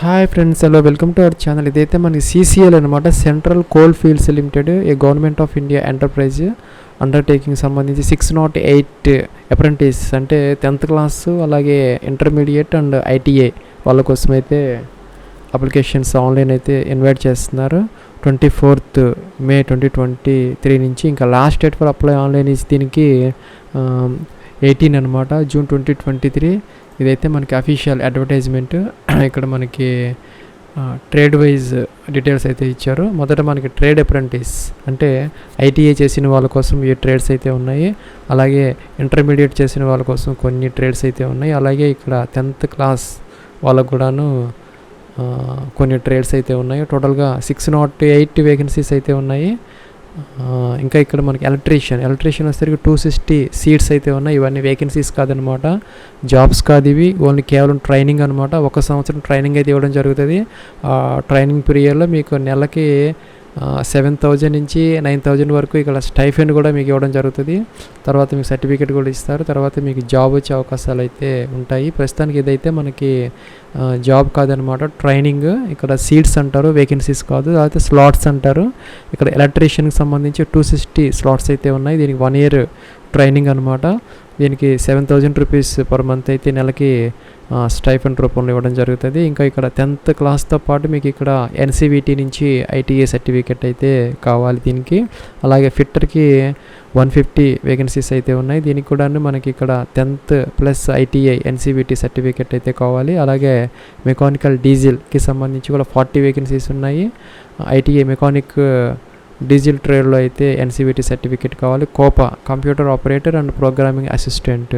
Hi friends, hello, welcome to our channel. ఇదైతే మనకి CCL అనమాట, central coalfields limited, A government of India enterprise undertaking సంబంధించి 608 apprentice అంటే 10th class, అలాగే intermediate and ITI వాళ్ళ కోసం అయితే అప్లికేషన్స్ ఆన్లైన్ అయితే ఇన్వైట్ చేస్తున్నారు. 24th May 2023 నుంచి ఇంకా last date for apply online is దీనికి 18 అనమాట, June 2023. ఇదైతే మనకి అఫీషియల్ అడ్వర్టైజ్మెంట్. ఇక్కడ మనకి ట్రేడ్ వైజ్ డీటెయిల్స్ అయితే ఇచ్చారు. మొదట మనకి ట్రేడ్ అప్రెంటిస్ అంటే ITI చేసిన వాళ్ళ కోసం ఈ ట్రేడ్స్ అయితే ఉన్నాయి. అలాగే ఇంటర్మీడియట్ చేసిన వాళ్ళ కోసం కొన్ని ట్రేడ్స్ అయితే ఉన్నాయి. అలాగే ఇక్కడ 10th క్లాస్ వాళ్ళకు కూడాను కొన్ని ట్రేడ్స్ అయితే ఉన్నాయి. టోటల్గా 608 వేకెన్సీస్ అయితే ఉన్నాయి. ఇంకా ఇక్కడ మనకి ఎలక్ట్రీషియన్ వచ్చేసరికి 260 సీట్స్ అయితే ఉన్నాయి. ఇవన్నీ వేకెన్సీస్ కాదనమాట, జాబ్స్ కాదు ఇవి, ఓన్లీ కేవలం ట్రైనింగ్ అనమాట. 1 సంవత్సరం ట్రైనింగ్ అయితే ఇవ్వడం జరుగుతుంది. ట్రైనింగ్ పీరియడ్లో మీకు నెలకి 7,000 నుంచి 9,000 వరకు ఇక్కడ స్టైఫెండ్ కూడా మీకు ఇవ్వడం జరుగుతుంది. తర్వాత మీకు సర్టిఫికేట్ కూడా ఇస్తారు. తర్వాత మీకు జాబ్ వచ్చే అవకాశాలు అయితే ఉంటాయి. ప్రస్తుతానికి ఇదైతే మనకి జాబ్ కాదనమాట, ట్రైనింగ్. ఇక్కడ సీట్స్ అంటారు, వేకెన్సీస్ కాదు. అయితే స్లాట్స్ అంటారు. ఇక్కడ ఎలక్ట్రీషియన్కి సంబంధించి 260 స్లాట్స్ అయితే ఉన్నాయి. దీనికి 1 year ట్రైనింగ్ అనమాట. దీనికి 7,000 రూపీస్ పర్ మంత్ అయితే నెలకి స్టైఫెండ్ రూపంలో ఇవ్వడం జరుగుతుంది. ఇంకా ఇక్కడ 10th క్లాస్తో పాటు మీకు ఇక్కడ NCVT నుంచి ITI సర్టిఫికేట్ అయితే కావాలి దీనికి. అలాగే ఫిట్టర్కి 150 వేకెన్సీస్ అయితే ఉన్నాయి. దీనికి కూడా మనకి ఇక్కడ 10th plus ITI NCVT certificate అయితే కావాలి. అలాగే మెకానికల్ డీజిల్కి సంబంధించి కూడా 40 వేకెన్సీస్ ఉన్నాయి. ITI మెకానిక్ డీజిల్ ట్రేడ్లో అయితే NCVT సర్టిఫికేట్ కావాలి. Copa computer operator and programming assistant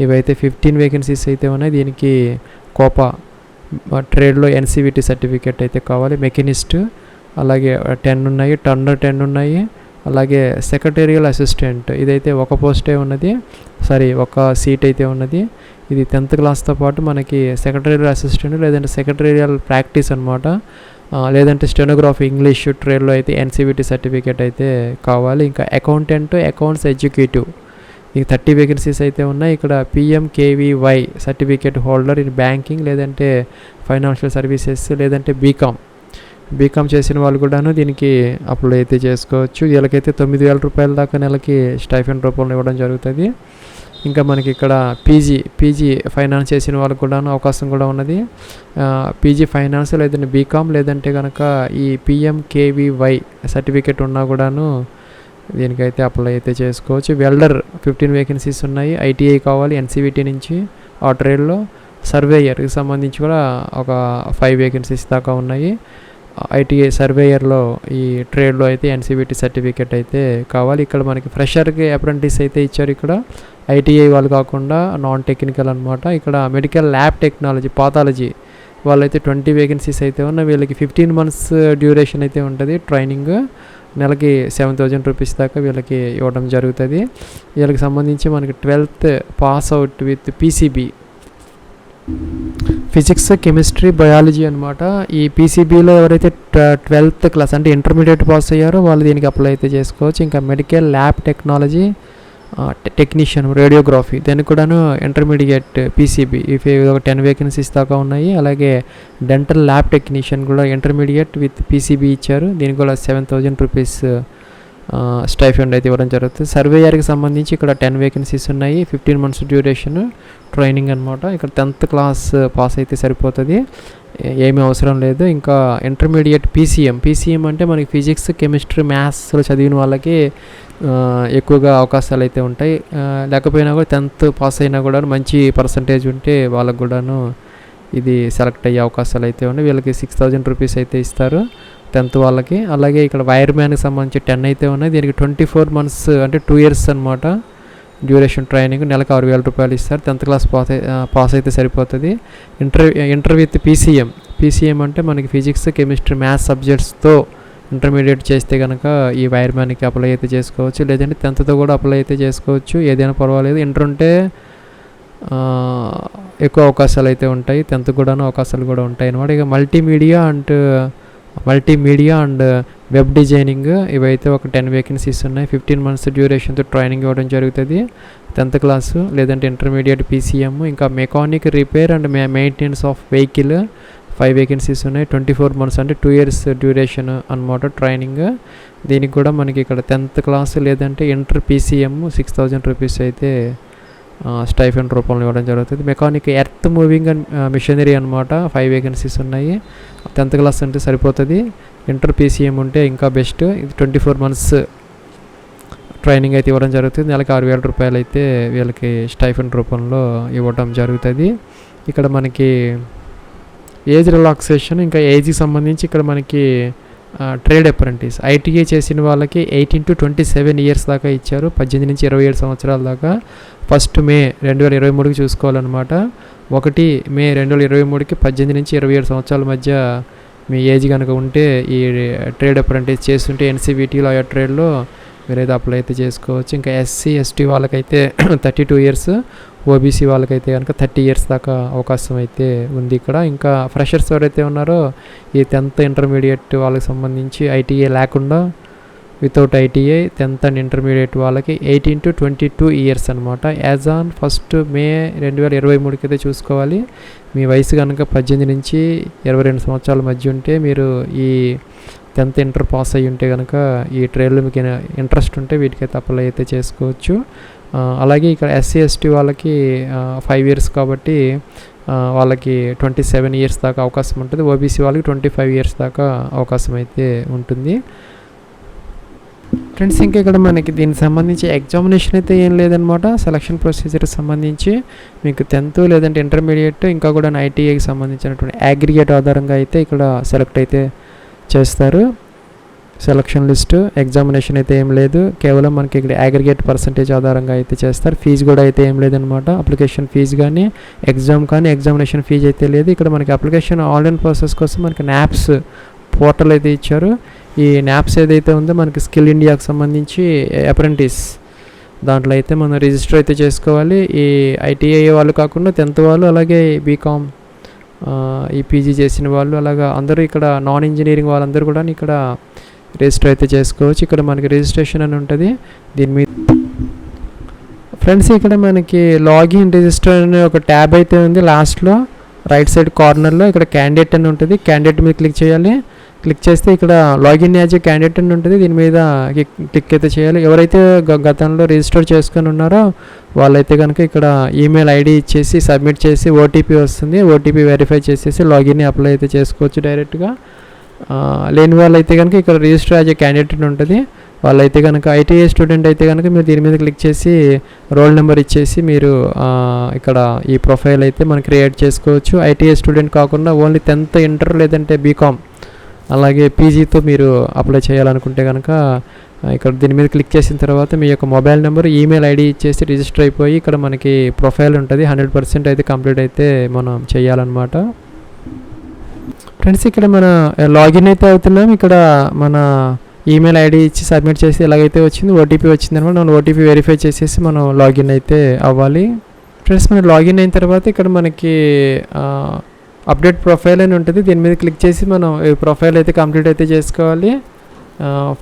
ఇవైతే 15 వేకెన్సీస్ అయితే ఉన్నాయి. దీనికి కోపా ట్రేడ్లో NCVT సర్టిఫికేట్ అయితే కావాలి. మెకానిస్ట్ అలాగే 10 ఉన్నాయి. టర్నర్ 10 ఉన్నాయి. అలాగే సెక్రటేరియల్ అసిస్టెంట్ ఇదైతే ఒక పోస్టే ఉన్నది, ఒక సీట్ అయితే ఉన్నది. ఇది 10th క్లాస్తో పాటు మనకి సెక్రటేరియల్ అసిస్టెంట్ లేదంటే సెక్రటేరియల్ ప్రాక్టీస్ అనమాట, లేదంటే స్టెనోగ్రఫీ ఇంగ్లీష్ ట్రేడ్లో అయితే NCVT సర్టిఫికేట్ అయితే కావాలి. ఇంకా అకౌంటెంట్, అకౌంట్స్ ఎగ్జిక్యూటివ్ ఈ 30 వేకెన్సీస్ అయితే ఉన్నాయి. ఇక్కడ PMKVY certificate holder in banking లేదంటే ఫైనాన్షియల్ సర్వీసెస్ లేదంటే బీకామ్ చేసిన వాళ్ళు కూడాను దీనికి అప్లై అయితే చేసుకోవచ్చు. వీళ్ళకైతే 9,000 రూపాయల దాకా నెలకి స్టైఫెండ్ రూపంలో ఇవ్వడం జరుగుతుంది. ఇంకా మనకి ఇక్కడ పీజీ ఫైనాన్స్ చేసిన వాళ్ళకు కూడాను అవకాశం కూడా ఉన్నది. పీజీ ఫైనాన్స్ లేదంటే బీకామ్ లేదంటే కనుక ఈ PMKVY సర్టిఫికేట్ ఉన్నా కూడాను దీనికైతే అప్లై అయితే చేసుకోవచ్చు. వెల్డర్ 15 వేకెన్సీస్ ఉన్నాయి. ITI కావాలి NCVT నుంచి ఆ ట్రేడ్లో. సర్వేయర్కి సంబంధించి కూడా ఒక 5 వేకెన్సీస్ దాకా ఉన్నాయి. ITI సర్వేయర్లో ఈ ట్రేడ్లో అయితే NCVT సర్టిఫికేట్ అయితే కావాలి. ఇక్కడ మనకి ఫ్రెషర్కి అప్రెంటిస్ అయితే ఇచ్చారు. ఇక్కడ ITI వాళ్ళు కాకుండా నాన్ టెక్నికల్ అనమాట. ఇక్కడ మెడికల్ ల్యాబ్ టెక్నాలజీ పాథాలజీ వాళ్ళైతే 20 వేకెన్సీస్ అయితే ఉన్నాయి. వీళ్ళకి 15 months డ్యూరేషన్ అయితే ఉంటుంది ట్రైనింగ్. నెలకి 7,000 రూపీస్ దాకా వీళ్ళకి ఇవ్వడం జరుగుతుంది. వీళ్ళకి సంబంధించి మనకి 12th pass out with PCB physics, chemistry, biology అనమాట. ఈ PCBలో ఎవరైతే 12th క్లాస్ అంటే ఇంటర్మీడియట్ పాస్ అయ్యారో వాళ్ళు దీనికి అప్లై అయితే చేసుకోవచ్చు. ఇంకా medical lab technology technician, radiography దానికి కూడాను ఇంటర్మీడియట్ PCB ఇవి ఒక 10 వేకెన్సీస్ దాకా ఉన్నాయి. అలాగే డెంటల్ ల్యాబ్ టెక్నీషియన్ కూడా ఇంటర్మీడియట్ విత్ PCB ఇచ్చారు. దీనికి కూడా 7,000 రూపీస్ స్టైఫెండ్ అయితే ఇవ్వడం జరుగుతుంది. సర్వేయర్కి సంబంధించి ఇక్కడ 10 వేకెన్సీస్ ఉన్నాయి. 15 months డ్యూరేషన్ ట్రైనింగ్ అనమాట. ఇక్కడ 10th క్లాస్ పాస్ అయితే సరిపోతుంది, ఏమీ అవసరం లేదు. ఇంకా ఇంటర్మీడియట్ PCM అంటే మనకి ఫిజిక్స్, కెమిస్ట్రీ, మ్యాథ్స్లో చదివిన వాళ్ళకి ఎక్కువగా అవకాశాలు అయితే ఉంటాయి. లేకపోయినా కూడా 10th పాస్ అయినా కూడా మంచి పర్సంటేజ్ ఉంటే వాళ్ళకు కూడాను ఇది సెలెక్ట్ అయ్యే అవకాశాలు అయితే ఉన్నాయి. వీళ్ళకి 6,000 రూపీస్ అయితే ఇస్తారు 10th వాళ్ళకి. అలాగే ఇక్కడ వైర్ మ్యాన్కి సంబంధించి 10 అయితే ఉన్నాయి. దీనికి 24 months అంటే 2 years అనమాట డ్యూరేషన్ ట్రైనింగ్. నెలకు 6,000 రూపాయలు ఇస్తారు. 10th క్లాస్ పాస్ అయితే సరిపోతుంది. ఇంటర్ విత్ PCM అంటే మనకి ఫిజిక్స్, కెమిస్ట్రీ, మ్యాథ్స్ సబ్జెక్ట్స్తో ఇంటర్మీడియట్ చేస్తే కనుక ఈ వైర్ మ్యాన్కి అప్లై అయితే చేసుకోవచ్చు. లేదంటే 10th కూడా అప్లై అయితే చేసుకోవచ్చు, ఏదైనా పర్వాలేదు. ఇంటర్ ఉంటే ఎక్కువ అవకాశాలు అయితే ఉంటాయి. 10th కూడాను అవకాశాలు కూడా ఉంటాయి అన్నమాట. ఇక మల్టీమీడియా అండ్ వెబ్ డిజైనింగ్ ఇవైతే ఒక 10 వేకెన్సీస్ ఉన్నాయి. 15 months డ్యూరేషన్తో ట్రైనింగ్ ఇవ్వడం జరుగుతుంది 10th క్లాసు లేదంటే ఇంటర్మీడియట్ PCM. ఇంకా mechanic repair and maintenance of vehicle 5 vacancies ఉన్నాయి. 24 months అంటే 2 years డ్యూరేషన్ అనమాట ట్రైనింగ్. దీనికి కూడా మనకి ఇక్కడ 10th క్లాస్ లేదంటే ఇంటర్ PCM 6,000 రూపీస్ అయితే స్టైఫండ్ రూపంలో ఇవ్వడం జరుగుతుంది. Mechanic earth moving and machinery అనమాట 5 వేకెన్సీస్ ఉన్నాయి. 10th క్లాస్ అంటే సరిపోతుంది. ఇంటర్ PCM ఉంటే ఇంకా బెస్ట్. ఇది 24 months ట్రైనింగ్ అయితే ఇవ్వడం జరుగుతుంది. నెలకి 6,000 రూపాయలు అయితే వీళ్ళకి స్టైఫండ్ రూపంలో ఇవ్వడం జరుగుతుంది. ఇక్కడ మనకి ఏజ్ రిలాక్సేషన్, ఇంకా ఏజ్కి సంబంధించి ఇక్కడ మనకి ట్రేడ్ అప్రెంటిస్ ITI చేసిన వాళ్ళకి 18 to 27 years దాకా ఇచ్చారు. 18 నుంచి 27 సంవత్సరాల దాకా 1 May 2023కి చూసుకోవాలన్నమాట. 1 May 2023కి 18 నుంచి 27 సంవత్సరాల మధ్య మీ ఏజ్ కనుక ఉంటే ఈ ట్రేడ్ అప్రెంటిస్ చేస్తుంటే NCVTలో ఆ ట్రేడ్లో మీరైతే అప్లై అయితే చేసుకోవచ్చు. ఇంకా SC ST వాళ్ళకైతే 32 years, OBC వాళ్ళకైతే కనుక 30 years దాకా అవకాశం అయితే ఉంది ఇక్కడ. ఇంకా ఫ్రెషర్స్ ఎవరైతే ఉన్నారో ఈ 10th ఇంటర్మీడియట్ వాళ్ళకి సంబంధించి ITI లేకుండా without ITI 10th and intermediate వాళ్ళకి 18 to 22 years అనమాట. యాజ్ ఆన్ 1 May 2023కి అయితే చూసుకోవాలి. మీ వయసు కనుక 18 నుంచి 22 సంవత్సరాల మధ్య ఉంటే మీరు ఈ 10th ఇంటర్ పాస్ అయ్యి ఉంటే కనుక ఈ ట్రేడ్లో మీకు ఇంట్రెస్ట్ ఉంటే వీటికైతే అప్లై అయితే చేసుకోవచ్చు. అలాగే ఇక్కడ SC ST వాళ్ళకి 5 years కాబట్టి వాళ్ళకి 27 years దాకా అవకాశం ఉంటుంది. OBC వాళ్ళకి 25 years దాకా అవకాశం అయితే ఉంటుంది. ఫ్రెండ్స్ ఇంకా ఇక్కడ మనకి దీనికి సంబంధించి ఎగ్జామినేషన్ అయితే ఏం లేదనమాట. సెలక్షన్ ప్రొసీజర్కి సంబంధించి మీకు 10th లేదంటే ఇంటర్మీడియట్ ఇంకా కూడా ITIకి సంబంధించినటువంటి అగ్రిగేట్ ఆధారంగా అయితే ఇక్కడ సెలెక్ట్ అయితే చేస్తారు. సెలక్షన్ లిస్టు, ఎగ్జామినేషన్ అయితే ఏం లేదు. కేవలం మనకి ఇక్కడ అగ్రిగేట్ పర్సంటేజ్ ఆధారంగా అయితే చేస్తారు. ఫీజు కూడా అయితే ఏం లేదనమాట. అప్లికేషన్ ఫీజు కానీ ఎగ్జామ్ కానీ ఎగ్జామినేషన్ ఫీజు అయితే లేదు. ఇక్కడ మనకి అప్లికేషన్ ఆన్లైన్ ప్రాసెస్ కోసం మనకి NAPS పోర్టల్ అయితే ఇచ్చారు. ఈ NAPS ఏదైతే ఉందో మనకి స్కిల్ ఇండియాకి సంబంధించి అప్రెంటిస్ దాంట్లో అయితే మనం రిజిస్టర్ అయితే చేసుకోవాలి. ఈ ITI వాళ్ళు కాకుండా 10th వాళ్ళు అలాగే BCom ఈ PG చేసిన వాళ్ళు అలాగా అందరూ ఇక్కడ నాన్ ఇంజనీరింగ్ వాళ్ళందరూ కూడా ఇక్కడ రిజిస్టర్ అయితే చేసుకోవచ్చు. ఇక్కడ మనకి రిజిస్ట్రేషన్ అని ఉంటుంది. దీని మీద ఫ్రెండ్స్ ఇక్కడ మనకి లాగిన్ రిజిస్టర్ అనే ఒక ట్యాబ్ అయితే ఉంది. లాస్ట్లో రైట్ సైడ్ కార్నర్లో ఇక్కడ క్యాండిడేట్ అని ఉంటుంది. క్యాండిడేట్ మీద క్లిక్ చేయాలి. క్లిక్ చేస్తే ఇక్కడ లాగిన్ యాజ్ ఏ క్యాండిడేట్ అని ఉంటుంది. దీని మీద క్లిక్ అయితే చేయాలి. ఎవరైతే గతంలో రిజిస్టర్ చేసుకొని ఉన్నారో వాళ్ళైతే కనుక ఇక్కడ ఈమెయిల్ ID ఇచ్చేసి సబ్మిట్ చేసి OTP వస్తుంది. OTP వెరిఫై చేసేసి లాగిన్ అప్లై అయితే చేసుకోవచ్చు డైరెక్ట్గా. లేని వాళ్ళైతే కనుక ఇక్కడ రిజిస్టర్ యాజ్ ఏ క్యాండిడేట్ అని ఉంటుంది. వాళ్ళైతే కనుక ITI స్టూడెంట్ అయితే కనుక మీరు దీని మీద క్లిక్ చేసి రోల్ నెంబర్ ఇచ్చేసి మీరు ఇక్కడ ఈ ప్రొఫైల్ అయితే మనం క్రియేట్ చేసుకోవచ్చు. ITI స్టూడెంట్ కాకుండా ఓన్లీ 10th ఇంటర్ లేదంటే BCom అలాగే PGతో మీరు అప్లై చేయాలనుకుంటే కనుక ఇక్కడ దీని మీద క్లిక్ చేసిన తర్వాత మీ యొక్క మొబైల్ నెంబర్ ఈమెయిల్ ID ఇచ్చేసి రిజిస్టర్ అయిపోయి ఇక్కడ మనకి ప్రొఫైల్ ఉంటుంది. 100% అయితే కంప్లీట్ అయితే మనం చేయాలన్నమాట. ఫ్రెండ్స్ ఇక్కడ మన లాగిన్ అయితే అవుతున్నాం. ఇక్కడ మన ఈమెయిల్ ID ఇచ్చి సబ్మిట్ చేసి ఎలాగైతే వచ్చింది OTP వచ్చింది అనమాట. మనం OTP వెరిఫై చేసేసి మనం లాగిన్ అయితే అవ్వాలి. ఫ్రెండ్స్ మనం లాగిన్ అయిన తర్వాత ఇక్కడ మనకి అప్డేట్ ప్రొఫైల్ అని ఉంటుంది. దీని మీద క్లిక్ చేసి మనం ఈ ప్రొఫైల్ అయితే కంప్లీట్ అయితే చేసుకోవాలి.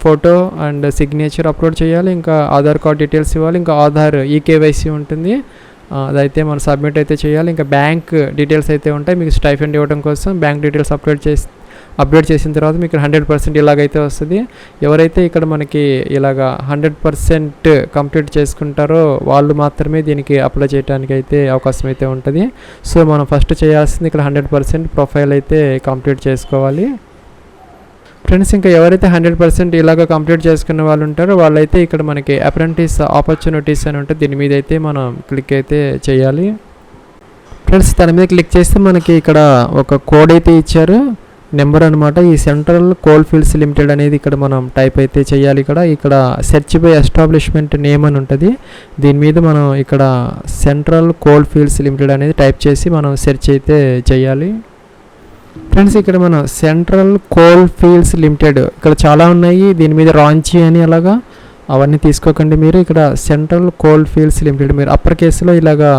ఫోటో అండ్ సిగ్నేచర్ అప్లోడ్ చేయాలి. ఇంకా ఆధార్ కార్డ్ డీటెయిల్స్ ఇవ్వాలి. ఇంకా ఆధార్ EKYC ఉంటుంది, అదైతే మనం సబ్మిట్ అయితే చేయాలి. ఇంకా బ్యాంక్ డీటెయిల్స్ అయితే ఉంటాయి. మీకు స్టైఫండ్ ఇవ్వడం కోసం బ్యాంక్ డీటెయిల్స్ అప్డేట్ చేసిన తర్వాత మీకు 100% ఇలాగైతే వస్తుంది. ఎవరైతే ఇక్కడ మనకి ఇలాగా 100% కంప్లీట్ చేసుకుంటారో వాళ్ళు మాత్రమే దీనికి అప్లై చేయడానికి అయితే అవకాశం అయితే ఉంటుంది. సో మనం ఫస్ట్ చేయాల్సింది ఇక్కడ 100% ప్రొఫైల్ అయితే కంప్లీట్ చేసుకోవాలి. ఫ్రెండ్స్ ఇంకా ఎవరైతే 100% ఇలాగ కంప్లీట్ చేసుకున్న వాళ్ళు ఉంటారో వాళ్ళైతే ఇక్కడ మనకి అప్రెంటిస్ ఆపర్చునిటీస్ అని ఉంటుంది. దీని మీద అయితే మనం క్లిక్ అయితే చేయాలి. ఫ్రెండ్స్ దాని మీద క్లిక్ చేస్తే మనకి ఇక్కడ ఒక కోడ్ అయితే ఇచ్చారు, నెంబర్ అనమాట. ఈ సెంట్రల్ కోల్ఫీల్డ్స్ లిమిటెడ్ అనేది ఇక్కడ మనం టైప్ అయితే చేయాలి. ఇక్కడ సెర్చ్ బై ఎస్టాబ్లిష్మెంట్ నేమ్ అని ఉంటుంది. దీని మీద మనం ఇక్కడ సెంట్రల్ కోల్ఫీల్డ్స్ లిమిటెడ్ అనేది టైప్ చేసి మనం సెర్చ్ అయితే చేయాలి. ఫ్రెండ్స్ ఇక్కడ మనం సెంట్రల్ కోల్ఫీల్డ్స్ లిమిటెడ్ ఇక్కడ చాలా ఉన్నాయి. దీని మీద రాంచీ అని అలాగా అవన్నీ తీసుకోకండి మీరు. ఇక్కడ సెంట్రల్ కోల్ఫీల్డ్స్ లిమిటెడ్ మీరు అప్పర్ కేసులో ఇలాగా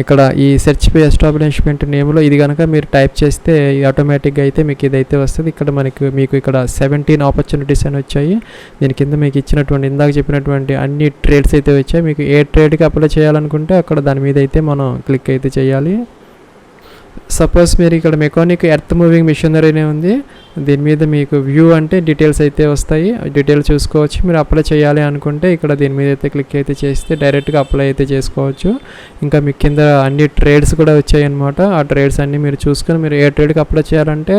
ఇక్కడ ఈ సెర్చ్ పై ఎస్టాబ్లిష్మెంట్ నేమ్లో ఇది కనుక మీరు టైప్ చేస్తే ఆటోమేటిక్గా అయితే మీకు ఇదైతే వస్తుంది. ఇక్కడ మీకు ఇక్కడ 17 ఆపర్చునిటీస్ అని వచ్చాయి. దీని కింద మీకు ఇచ్చినటువంటి ఇందాక చెప్పినటువంటి అన్ని ట్రేడ్స్ అయితే వచ్చాయి. మీకు ఏ ట్రేడ్కి అప్లై చేయాలనుకుంటే అక్కడ దాని మీద అయితే మనం క్లిక్ అయితే చేయాలి. సపోజ్ మీరు ఇక్కడ మెకానిక్ ఎర్త్ మూవింగ్ మిషనరీ అనే ఉంది, దీని మీద మీకు వ్యూ అంటే డీటెయిల్స్ అయితే వస్తాయి, డీటెయిల్స్ చూసుకోవచ్చు. మీరు అప్లై చేయాలి అనుకుంటే ఇక్కడ దీని మీద అయితే క్లిక్ అయితే చేస్తే డైరెక్ట్గా అప్లై అయితే చేసుకోవచ్చు. ఇంకా మీ కింద అన్ని ట్రేడ్స్ కూడా వచ్చాయి అనమాట. ఆ ట్రేడ్స్ అన్నీ మీరు చూసుకొని మీరు ఏ ట్రేడ్కి అప్లై చేయాలంటే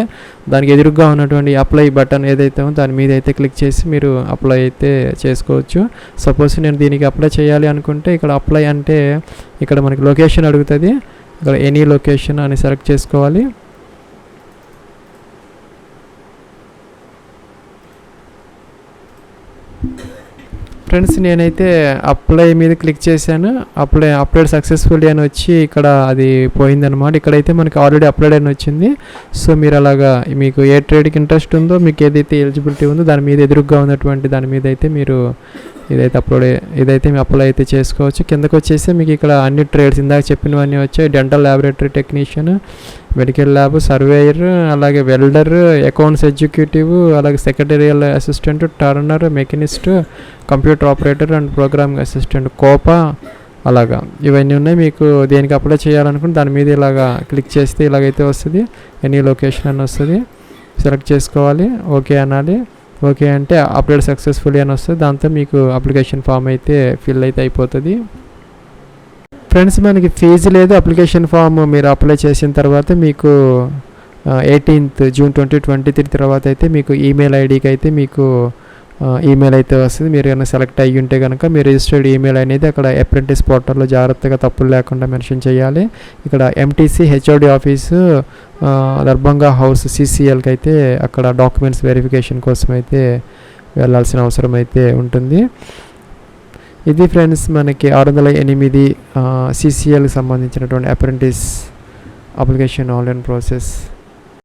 దానికి ఎదురుగా ఉన్నటువంటి అప్లై బటన్ ఏదైతే ఉందో దాని మీద అయితే క్లిక్ చేసి మీరు అప్లై అయితే చేసుకోవచ్చు. సపోజ్ నేను దీనికి అప్లై చేయాలి అనుకుంటే ఇక్కడ అప్లై అంటే ఇక్కడ మనకి లొకేషన్ అడుగుతుంది, ఇక్కడ ఎనీ లొకేషన్ అని సెలెక్ట్ చేసుకోవాలి. ఫ్రెండ్స్ నేనైతే అప్లై మీద క్లిక్ చేశాను, అప్లైడ్ సక్సెస్ఫుల్లీ అని వచ్చి ఇక్కడ అది పోయిందనమాట. ఇక్కడైతే మనకి ఆల్రెడీ అప్లైడ్ అని వచ్చింది. సో మీరు అలాగా మీకు ఏ ట్రేడ్కి ఇంట్రెస్ట్ ఉందో, మీకు ఏదైతే ఎలిజిబిలిటీ ఉందో దాని మీద ఎదురుగా ఉన్నటువంటి దాని మీద అయితే మీరు ఇదైతే మీ అప్లై అయితే చేసుకోవచ్చు. కిందకు వచ్చేసి మీకు ఇక్కడ అన్ని ట్రేడ్స్ ఇందాక చెప్పినవన్నీ వచ్చాయి. Dental laboratory technician, medical lab, surveyor, అలాగే వెల్డర్, అకౌంట్స్ ఎగ్జిక్యూటివ్, అలాగే secretarial assistant, Turner, machinist, computer operator and programming assistant, Copa, అలాగా ఇవన్నీ ఉన్నాయి. మీకు దేనికి అప్లై చేయాలనుకుంటే దాని మీద ఇలాగా క్లిక్ చేస్తే ఇలాగైతే వస్తుంది, ఎనీ లొకేషన్ అని వస్తుంది. సెలెక్ట్ చేసుకోవాలి, ఓకే అనాలి. ఓకే అంటే అప్లైడ్ సక్సెస్ఫుల్లీ అని వస్తుంది. దాంతో మీకు అప్లికేషన్ ఫామ్ అయితే ఫిల్ అయితే అయిపోతుంది. ఫ్రెండ్స్ మనకి ఫీజు లేదు. అప్లికేషన్ ఫామ్ మీరు అప్లై చేసిన తర్వాత మీకు 18th June 2023 తర్వాత అయితే మీకు ఈమెయిల్ ఐడికి అయితే మీకు ఈమెయిల్ అయితే వస్తుంది. మీరు ఏమైనా సెలెక్ట్ అయ్యి ఉంటే కనుక మీ రిజిస్టర్డ్ ఈమెయిల్ అనేది అక్కడ అప్రెంటిస్ పోర్టల్లో జాగ్రత్తగా తప్పులు లేకుండా మెన్షన్ చేయాలి. ఇక్కడ MTC HOD office Darbhanga house CCLకి అయితే అక్కడ డాక్యుమెంట్స్ వెరిఫికేషన్ కోసం అయితే వెళ్ళాల్సిన అవసరం అయితే ఉంటుంది. ఇది ఫ్రెండ్స్ మనకి 608 CCLకి సంబంధించినటువంటి అప్రెంటిస్ అప్లికేషన్ ఆన్లైన్ ప్రాసెస్.